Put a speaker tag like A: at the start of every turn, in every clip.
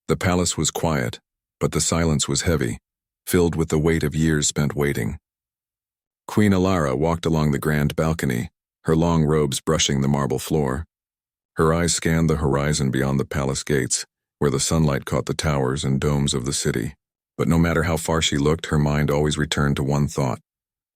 A: The palace was quiet, but the silence was heavy, filled with the weight of years spent waiting. Queen Alara walked along the grand balcony, her long robes brushing the marble floor. Her eyes scanned the horizon beyond the palace gates, where the sunlight caught the towers and domes of the city. But no matter how far she looked, her mind always returned to one thought: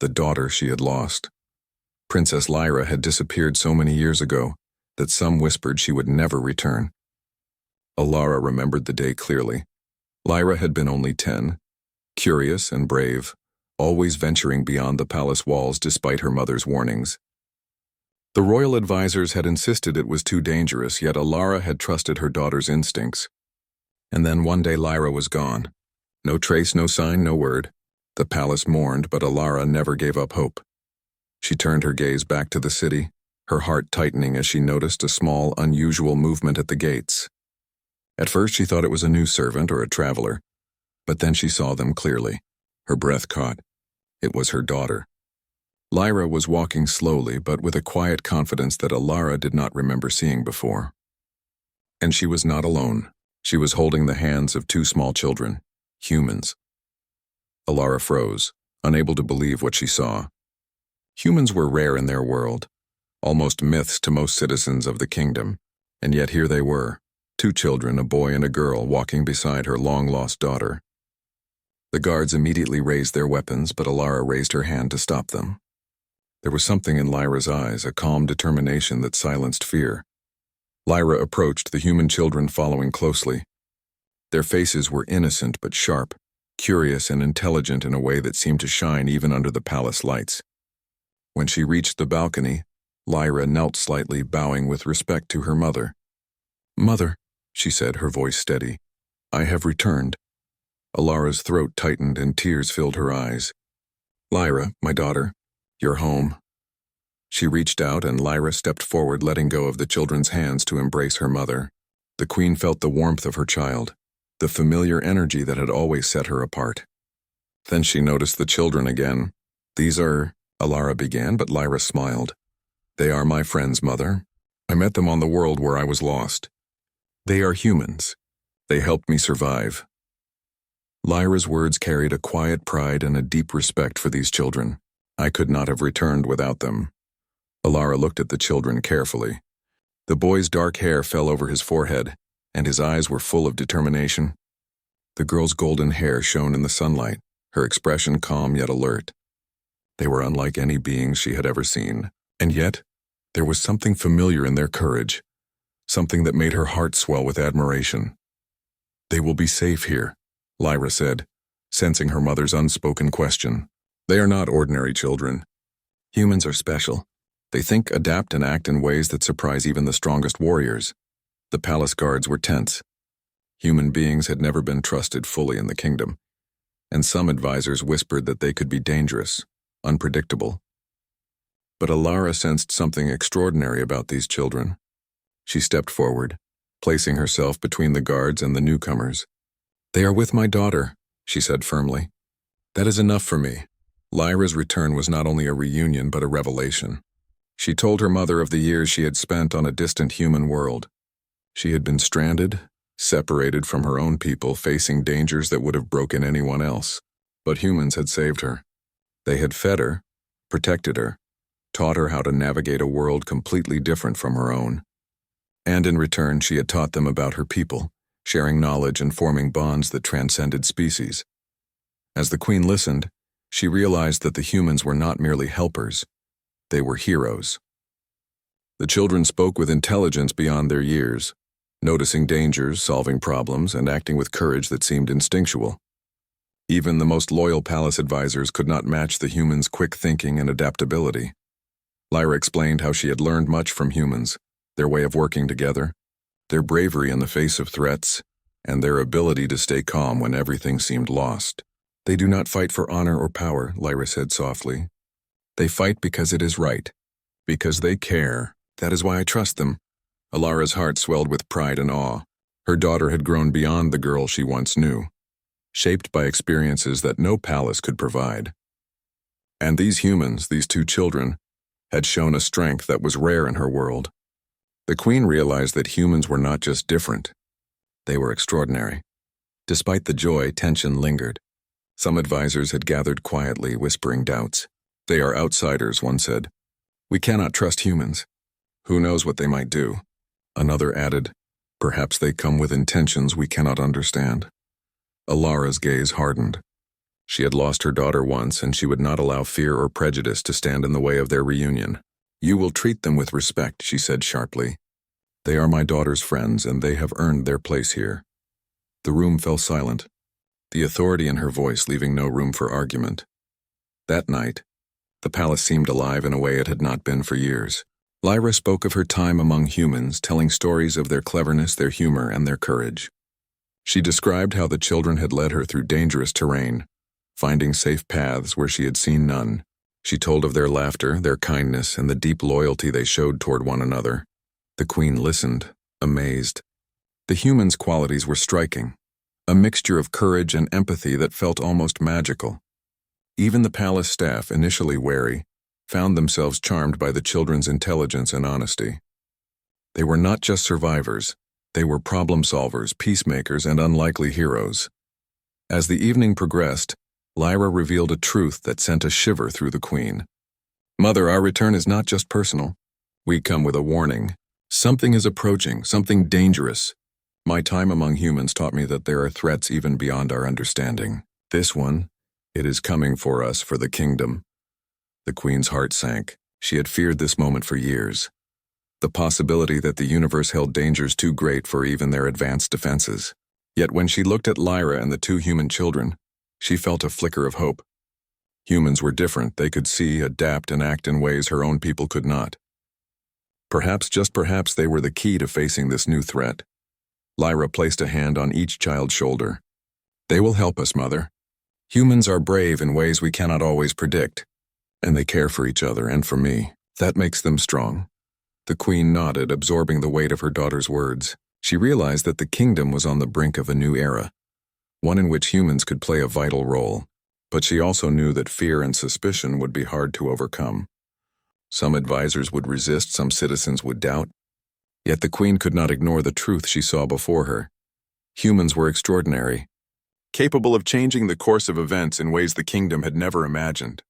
A: the daughter she had lost. Princess Lyra had disappeared so many years ago that some whispered she would never return. Alara remembered the day clearly. Lyra had been only 10, curious and brave, always venturing beyond the palace walls despite her mother's warnings. The royal advisors had insisted it was too dangerous, yet Alara had trusted her daughter's instincts. And then one day Lyra was gone. No trace, no sign, no word. The palace mourned, but Alara never gave up hope. She turned her gaze back to the city, her heart tightening as she noticed a small, unusual movement at the gates. At first she thought it was a new servant or a traveler, but then she saw them clearly. Her breath caught. It was her daughter. Lyra was walking slowly, but with a quiet confidence that Alara did not remember seeing before. And she was not alone. She was holding the hands of 2 small children, humans. Alara froze, unable to believe what she saw. Humans were rare in their world, almost myths to most citizens of the kingdom, and yet here they were, 2 children, a boy and a girl, walking beside her long-lost daughter. The guards immediately raised their weapons, but Alara raised her hand to stop them. There was something in Lyra's eyes, a calm determination that silenced fear. Lyra approached, the human children following closely. Their faces were innocent but sharp, curious and intelligent in a way that seemed to shine even under the palace lights. When she reached the balcony, Lyra knelt slightly, bowing with respect to her mother. "Mother," she said, her voice steady, "I have returned." Alara's throat tightened and tears filled her eyes. "Lyra, my daughter, you're home." She reached out and Lyra stepped forward, letting go of the children's hands to embrace her mother. The queen felt the warmth of her child, the familiar energy that had always set her apart. Then she noticed the children again. "These are," Alara began, but Lyra smiled. "They are my friends, Mother. I met them on the world where I was lost. They are humans. They helped me survive." Lyra's words carried a quiet pride and a deep respect for these children. "I could not have returned without them." Alara looked at the children carefully. The boy's dark hair fell over his forehead, and his eyes were full of determination. The girl's golden hair shone in the sunlight, her expression calm yet alert. They were unlike any beings she had ever seen, and yet there was something familiar in their courage, something that made her heart swell with admiration. "They will be safe here," Lyra said, sensing her mother's unspoken question. "They are not ordinary children. Humans are special. They think, adapt, and act in ways that surprise even the strongest warriors." The palace guards were tense. Human beings had never been trusted fully in the kingdom, and some advisors whispered that they could be dangerous, unpredictable. But Alara sensed something extraordinary about these children. She stepped forward, placing herself between the guards and the newcomers. "They are with my daughter," she said firmly. "That is enough for me." Lyra's return was not only a reunion but a revelation. She told her mother of the years she had spent on a distant human world. She had been stranded, separated from her own people, facing dangers that would have broken anyone else. But humans had saved her. They had fed her, protected her, taught her how to navigate a world completely different from her own. And in return, she had taught them about her people, sharing knowledge and forming bonds that transcended species. As the queen listened, she realized that the humans were not merely helpers. They were heroes. The children spoke with intelligence beyond their years, noticing dangers, solving problems, and acting with courage that seemed instinctual. Even the most loyal palace advisors could not match the humans' quick thinking and adaptability. Lyra explained how she had learned much from humans, their way of working together, their bravery in the face of threats, and their ability to stay calm when everything seemed lost. "They do not fight for honor or power," Lyra said softly. "They fight because it is right, because they care. That is why I trust them." Alara's heart swelled with pride and awe. Her daughter had grown beyond the girl she once knew, shaped by experiences that no palace could provide. And these humans, these 2 children, had shown a strength that was rare in her world. The queen realized that humans were not just different. They were extraordinary. Despite the joy, tension lingered. Some advisors had gathered quietly, whispering doubts. They are outsiders, one said. We cannot trust humans. Who knows what they might do? Another added, perhaps they come with intentions we cannot understand. Alara's gaze hardened. She had lost her daughter once, and she would not allow fear or prejudice to stand in the way of their reunion. You will treat them with respect, she said sharply. They are my daughter's friends, and they have earned their place here. The room fell silent, the authority in her voice leaving no room for argument. That night, the palace seemed alive in a way it had not been for years. Lyra spoke of her time among humans, telling stories of their cleverness, their humor, and their courage. She described how the children had led her through dangerous terrain, finding safe paths where she had seen none. She told of their laughter, their kindness, and the deep loyalty they showed toward one another. The queen listened, amazed. The humans' qualities were striking, a mixture of courage and empathy that felt almost magical. Even the palace staff, initially wary, found themselves charmed by the children's intelligence and honesty. They were not just survivors, they were problem solvers, peacemakers, and unlikely heroes. As the evening progressed, Lyra revealed a truth that sent a shiver through the queen. Mother, our return is not just personal. We come with a warning. Something is approaching, something dangerous. My time among humans taught me that there are threats even beyond our understanding. This one, it is coming for us, for the kingdom. The queen's heart sank. She had feared this moment for years. The possibility that the universe held dangers too great for even their advanced defenses. Yet when she looked at Lyra and the two human children, she felt a flicker of hope. Humans were different. They could see, adapt, and act in ways her own people could not. Perhaps, just perhaps, they were the key to facing this new threat. Lyra placed a hand on each child's shoulder. They will help us, Mother. Humans are brave in ways we cannot always predict, and they care for each other and for me. That makes them strong. The queen nodded, absorbing the weight of her daughter's words. She realized that the kingdom was on the brink of a new era, one in which humans could play a vital role, but she also knew that fear and suspicion would be hard to overcome. Some advisors would resist, some citizens would doubt. Yet the queen could not ignore the truth she saw before her. Humans were extraordinary, capable of changing the course of events in ways the kingdom had never imagined.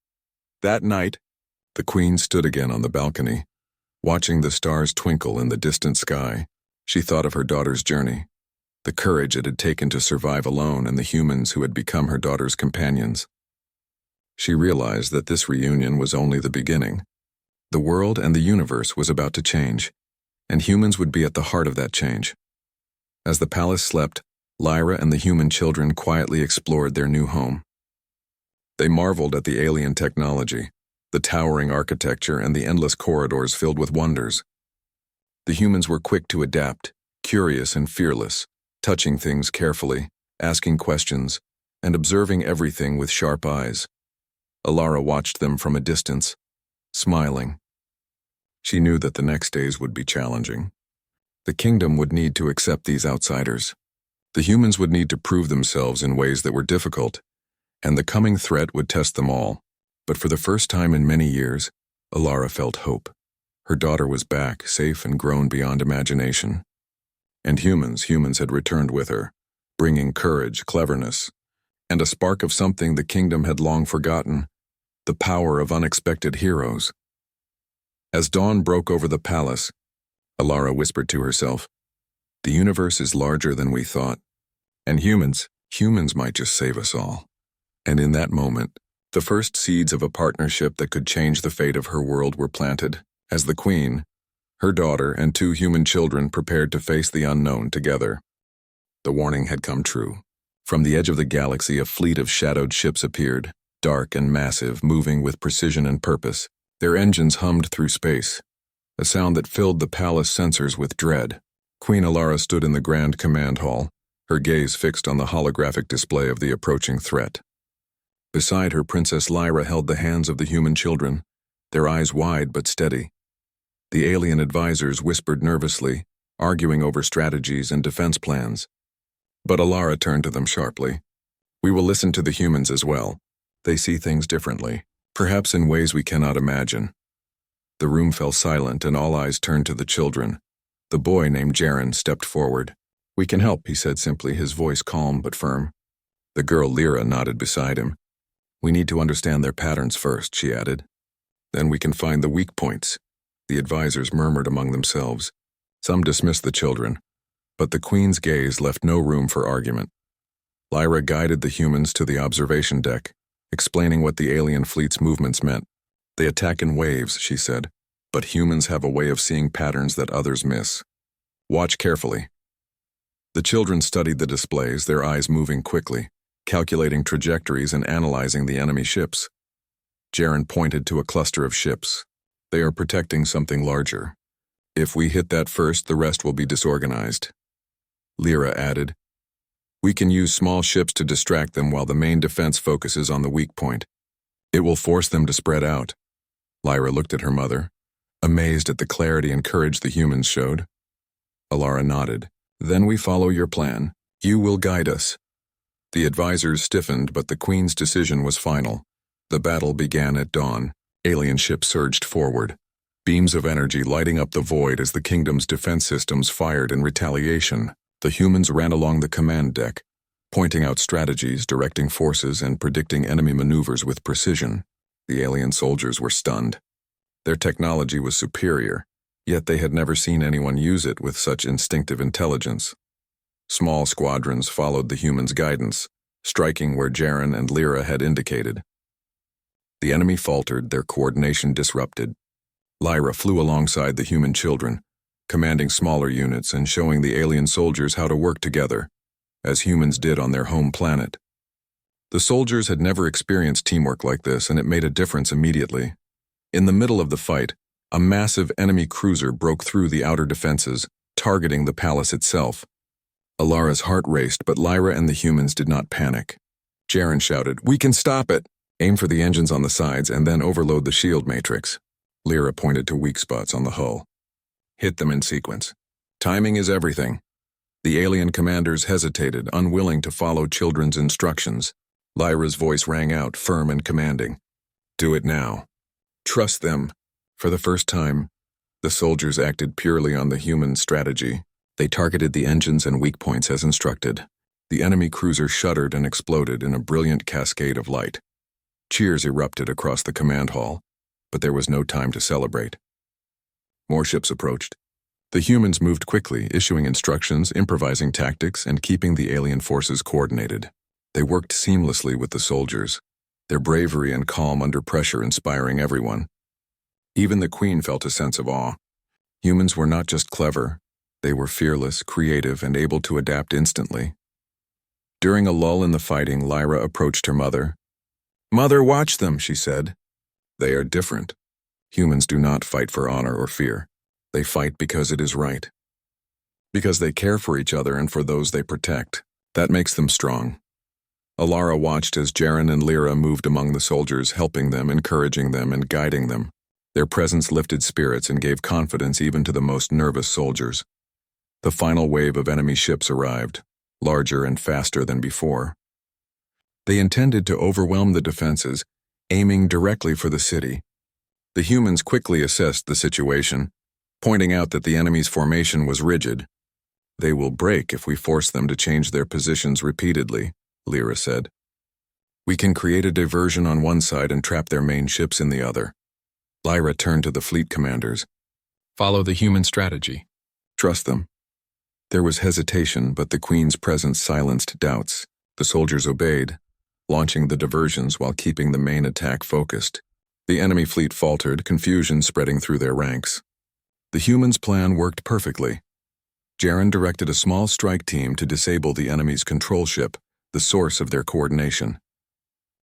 A: That night, the queen stood again on the balcony, watching the stars twinkle in the distant sky. She thought of her daughter's journey, the courage it had taken to survive alone, and the humans who had become her daughter's companions. She realized that this reunion was only the beginning. The world and the universe was about to change, and humans would be at the heart of that change. As the palace slept, Lyra and the human children quietly explored their new home. They marveled at the alien technology, the towering architecture, and the endless corridors filled with wonders. The humans were quick to adapt, curious and fearless, touching things carefully, asking questions, and observing everything with sharp eyes. Alara watched them from a distance, smiling. She knew that the next days would be challenging. The kingdom would need to accept these outsiders. The humans would need to prove themselves in ways that were difficult, and the coming threat would test them all. But for the first time in many years, Alara felt hope. Her daughter was back, safe and grown beyond imagination. And humans had returned with her, bringing courage, cleverness, and a spark of something the kingdom had long forgotten, the power of unexpected heroes. As dawn broke over the palace, Alara whispered to herself, "The universe is larger than we thought, and humans might just save us all." And in that moment, the first seeds of a partnership that could change the fate of her world were planted, as the queen, her daughter, and two human children prepared to face the unknown together. The warning had come true. From the edge of the galaxy, a fleet of shadowed ships appeared, dark and massive, moving with precision and purpose. Their engines hummed through space, a sound that filled the palace sensors with dread. Queen Alara stood in the grand command hall, her gaze fixed on the holographic display of the approaching threat. Beside her, Princess Lyra held the hands of the human children, their eyes wide but steady. The alien advisors whispered nervously, arguing over strategies and defense plans. But Alara turned to them sharply. "We will listen to the humans as well. They see things differently, perhaps in ways we cannot imagine." The room fell silent and all eyes turned to the children. The boy named Jaren stepped forward. "We can help," he said simply, his voice calm but firm. The girl Lyra nodded beside him. "We need to understand their patterns first," she added. "Then we can find the weak points." The advisors murmured among themselves. Some dismissed the children, but the Queen's gaze left no room for argument. Lyra guided the humans to the observation deck, explaining what the alien fleet's movements meant. "They attack in waves," she said, "but humans have a way of seeing patterns that others miss. Watch carefully." The children studied the displays, their eyes moving quickly, calculating trajectories and analyzing the enemy ships. Jaren pointed to a cluster of ships. "They are protecting something larger. If we hit that first, the rest will be disorganized." Lyra added, "We can use small ships to distract them while the main defense focuses on the weak point. It will force them to spread out." Lyra looked at her mother, amazed at the clarity and courage the humans showed. Alara nodded. "Then we follow your plan. You will guide us." The advisors stiffened, but the Queen's decision was final. The battle began at dawn. Alien ships surged forward, beams of energy lighting up the void as the kingdom's defense systems fired in retaliation. The humans ran along the command deck, pointing out strategies, directing forces, and predicting enemy maneuvers with precision. The alien soldiers were stunned. Their technology was superior, yet they had never seen anyone use it with such instinctive intelligence. Small squadrons followed the humans' guidance, striking where Jaren and Lyra had indicated. The enemy faltered, their coordination disrupted. Lyra flew alongside the human children, commanding smaller units and showing the alien soldiers how to work together, as humans did on their home planet. The soldiers had never experienced teamwork like this, and it made a difference immediately. In the middle of the fight, a massive enemy cruiser broke through the outer defenses, targeting the palace itself. Alara's heart raced, but Lyra and the humans did not panic. Jaren shouted, "We can stop it! Aim for the engines on the sides and then overload the shield matrix." Lyra pointed to weak spots on the hull. "Hit them in sequence. Timing is everything." The alien commanders hesitated, unwilling to follow children's instructions. Lyra's voice rang out, firm and commanding. "Do it now. Trust them." For the first time, the soldiers acted purely on the human strategy. They targeted the engines and weak points as instructed. The enemy cruiser shuddered and exploded in a brilliant cascade of light. Cheers erupted across the command hall, but there was no time to celebrate. More ships approached. The humans moved quickly, issuing instructions, improvising tactics, and keeping the alien forces coordinated. They worked seamlessly with the soldiers, their bravery and calm under pressure inspiring everyone. Even the Queen felt a sense of awe. Humans were not just clever, they were fearless, creative, and able to adapt instantly. During a lull in the fighting, Lyra approached her mother. "Mother, watch them," she said. "They are different. Humans do not fight for honor or fear. They fight because it is right. Because they care for each other and for those they protect. That makes them strong." Alara watched as Jaren and Lyra moved among the soldiers, helping them, encouraging them, and guiding them. Their presence lifted spirits and gave confidence even to the most nervous soldiers. The final wave of enemy ships arrived, larger and faster than before. They intended to overwhelm the defenses, aiming directly for the city. The humans quickly assessed the situation, pointing out that the enemy's formation was rigid. "They will break if we force them to change their positions repeatedly," Lyra said. "We can create a diversion on one side and trap their main ships in the other." Lyra turned to the fleet commanders. "Follow the human strategy. Trust them." There was hesitation, but the Queen's presence silenced doubts. The soldiers obeyed, launching the diversions while keeping the main attack focused. The enemy fleet faltered, confusion spreading through their ranks. The humans' plan worked perfectly. Jaren directed a small strike team to disable the enemy's control ship, the source of their coordination.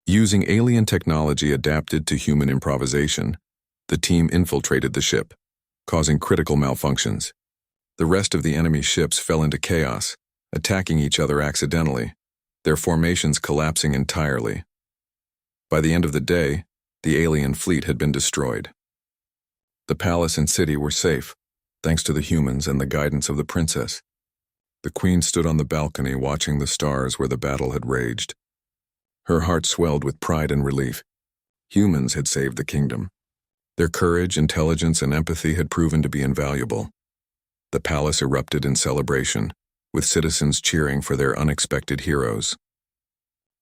A: Using alien technology adapted to human improvisation, the team infiltrated the ship, causing critical malfunctions. The rest of the enemy's ships fell into chaos, attacking each other accidentally, their formations collapsing entirely. By the end of the day, the alien fleet had been destroyed. The palace and city were safe, thanks to the humans and the guidance of the princess. The Queen stood on the balcony watching the stars where the battle had raged. Her heart swelled with pride and relief. Humans had saved the kingdom. Their courage, intelligence, and empathy had proven to be invaluable. The palace erupted in celebration, with citizens cheering for their unexpected heroes.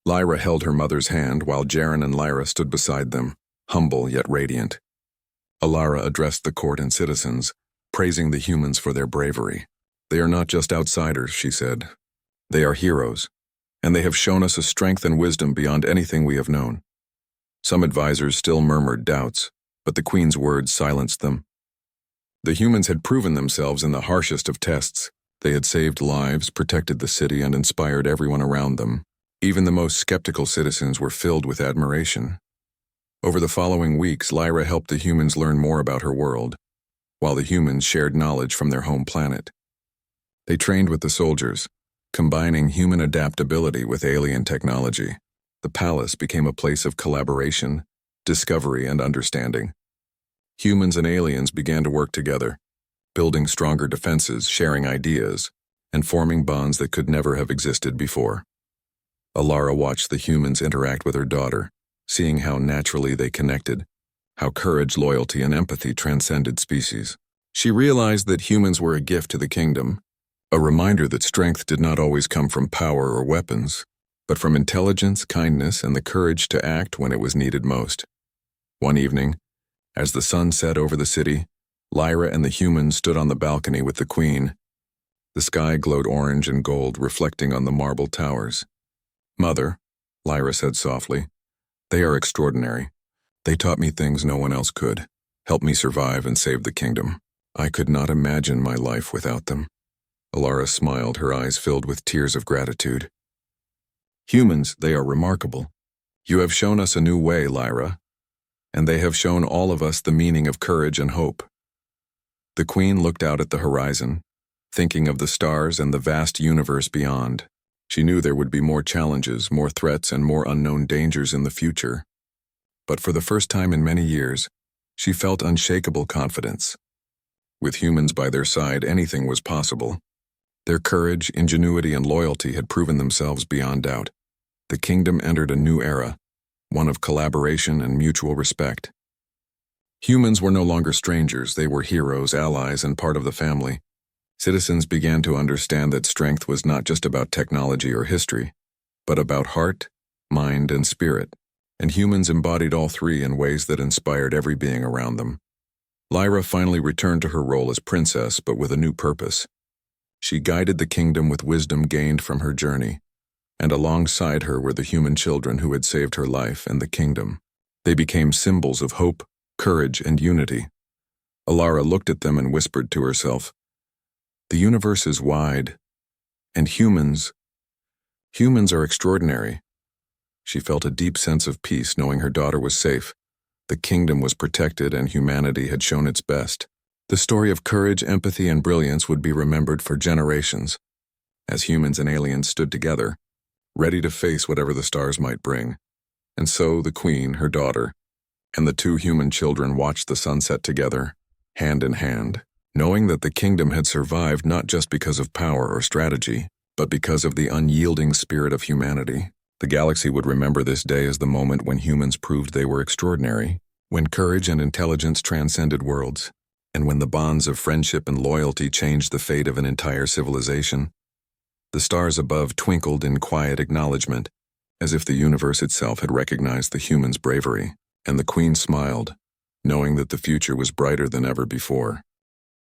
A: Lyra held her mother's hand while Jaren and Lyra stood beside them, humble yet radiant. Alara addressed the court and citizens, praising the humans for their bravery. "They are not just outsiders," she said. "They are heroes, and they have shown us a strength and wisdom beyond anything we have known." Some advisors still murmured doubts, but the Queen's words silenced them. The humans had proven themselves in the harshest of tests. They had saved lives, protected the city, and inspired everyone around them. Even the most skeptical citizens were filled with admiration. Over the following weeks, Lyra helped the humans learn more about her world, while the humans shared knowledge from their home planet. They trained with the soldiers, combining human adaptability with alien technology. The palace became a place of collaboration, discovery, and understanding. Humans and aliens began to work together, building stronger defenses, sharing ideas, and forming bonds that could never have existed before. Alara watched the humans interact with her daughter, seeing how naturally they connected, how courage, loyalty, and empathy transcended species. She realized that humans were a gift to the kingdom, a reminder that strength did not always come from power or weapons, but from intelligence, kindness, and the courage to act when it was needed most. One evening, as the sun set over the city, Lyra and the humans stood on the balcony with the Queen. The sky glowed orange and gold, reflecting on the marble towers. "Mother," Lyra said softly, "they are extraordinary. They taught me things no one else could, helped me survive and save the kingdom. I could not imagine my life without them." Alara smiled, her eyes filled with tears of gratitude. "Humans, they are remarkable. You have shown us a new way, Lyra, and they have shown all of us the meaning of courage and hope." The Queen looked out at the horizon, thinking of the stars and the vast universe beyond. She knew there would be more challenges, more threats, and more unknown dangers in the future. But for the first time in many years, she felt unshakable confidence. With humans by their side, anything was possible. Their courage, ingenuity, and loyalty had proven themselves beyond doubt. The kingdom entered a new era, one of collaboration and mutual respect. Humans were no longer strangers, they were heroes, allies, and part of the family. Citizens began to understand that strength was not just about technology or history, but about heart, mind, and spirit, and humans embodied all three in ways that inspired every being around them. Lyra finally returned to her role as princess, but with a new purpose. She guided the kingdom with wisdom gained from her journey, and alongside her were the human children who had saved her life and the kingdom. They became symbols of hope, courage, and unity. Alara looked at them and whispered to herself, "The universe is wide, and humans are extraordinary." She felt a deep sense of peace knowing her daughter was safe, the kingdom was protected, and humanity had shown its best. The story of courage, empathy, and brilliance would be remembered for generations, as humans and aliens stood together, ready to face whatever the stars might bring. And so the Queen, her daughter, and the two human children watched the sunset together, hand in hand, knowing that the kingdom had survived not just because of power or strategy, but because of the unyielding spirit of humanity. The galaxy would remember this day as the moment when humans proved they were extraordinary, when courage and intelligence transcended worlds, and when the bonds of friendship and loyalty changed the fate of an entire civilization. The stars above twinkled in quiet acknowledgement, as if the universe itself had recognized the humans' bravery, and the Queen smiled, knowing that the future was brighter than ever before.